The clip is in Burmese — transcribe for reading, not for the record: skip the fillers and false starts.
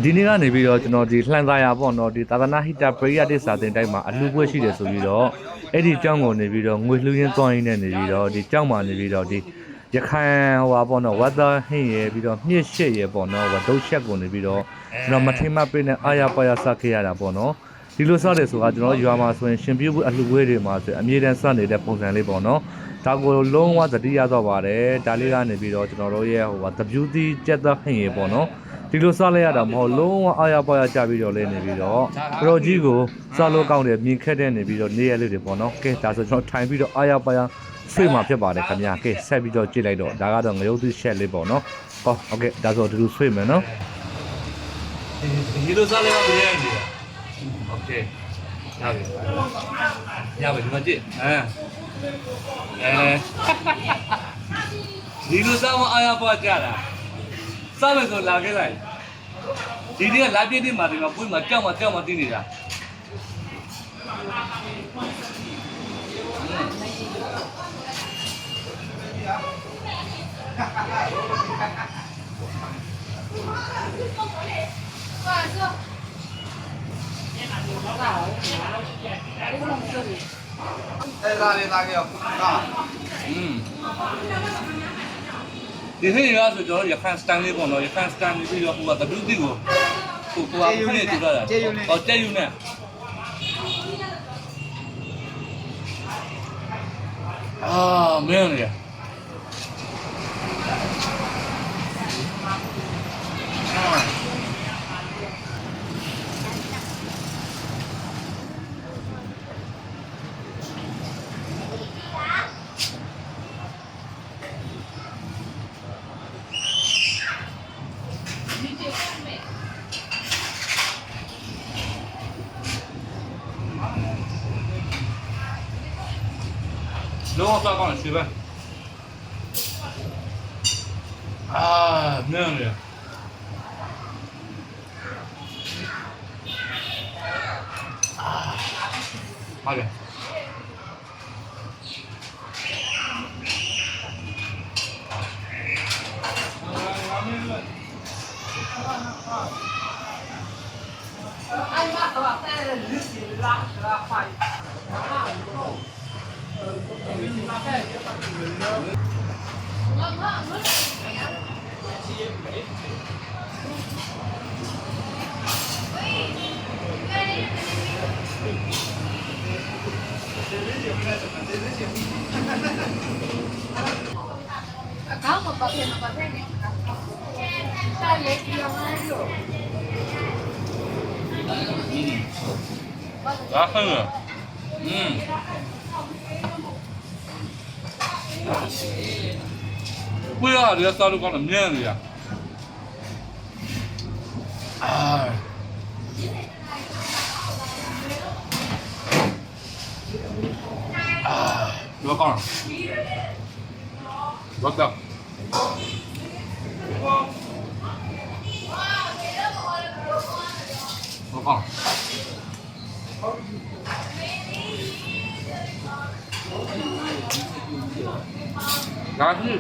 ဒီနေ့ကနေပြီးတော့ကျွန်တော်ဒီလှန်သာယာပေါ့နော်ဒီသာသနာဟိတပရိယတ်တိစာတင်တိုင်းမှာအလှပွဲရှိတယ်ဆိုပြီးတော့အဲ့ဒီကြောင်းကိုနေပြီးတော့ငွေလှူရင်းသွားရင်းနဲ့နေပြီးတော့ဒီကြောင်းမှာနေပြီးတော့ဒီရခိုင်ဟိုပါပေါ့နော်ဝတ်သားဟင်းရပြီးတော့မြစ်ရှစ်ရပေါ့နော်ဝတ်တုတ်ချက်ကိုနေပြီးတော့ကျွန်တော်မထိမ့်မပေးနဲ့အာရပါရစခဲ့ရတာပေါ့နော်ဒီလိုစတယ်ဆိုတာကျွန်တော်ရွာမှာဆိုရင်ရှင်ပြမှုအလှပွဲတွေမှာဆိုအမြဲတမ်းစနေတဲ့ပုံစံလေးပေါ့နော်ဒါကိုလုံးဝသတိရတော့ပါတယ်ဒါလေးကနေပြီးတော့ကျွန်တော်တို့ရဲ့ဟိုကတပြူးသီးကြက်သားဟင်းရပေါ့နော်ဒီလိုစလိုက်ရတာမဟုတ်လုံးဝအာရပါရကြပြီးတော့လဲနေပြီးတော့ပရိုကြီးကိုစလို့ကောင်းတယ်မြင်ခက်တဲ့နေပြီးတော့နေရလေးတွေပေါ့နော်ကဲဒါဆိုကျွန်တော်ထိုင်ပြီးတော့အာရပါရဆွေးမှာဖြစ်ပါတယ်ခင်ဗျာကဲဆက်ပြီးတော့ကြည့်လိုက်တော့ဒါကတော့ငရုတ်သီးရှက်လေးပေါ့နော်ဟောโอเคဒါဆိုဒီလိုဆွေးမယ်နော်ဒီလိုစလိုက်တော့မြင်ရတယ်โอเคရပြီဒီမှာကြည့်ဒီလိုစအောင်အာရပါကြတာစမယ်ဆိုလာခဲ့လိုက်ဒီနေ့ကလာပြည့်နေမှာဒီမှာပွင့်မှာကြောက်မှာတင်းနေတာလာခဲ့ရောဒီဟင်းရဆိုကျွန်တော်ရခိုင်စတန်လေးပေါ့နော်ရခိုင်စတန်လေးပြီးတော့ဟိုကတပူးတိကိုဟိုကခင်းနေကြည့်ရတာဟောကျဲယူနေမင်းရလုံးဝစားကောင်းတယ်ရွှေပဲမင်းရဟုတ်ကဲ့Acá no papel, no papel. Dale, tío, Mario. လာခင်းဝေးရတယ်စားလို့ကောင်းတယ်မြန်းနေရလောကောင်းလောကောင်းလောကောင်းဒါရှိ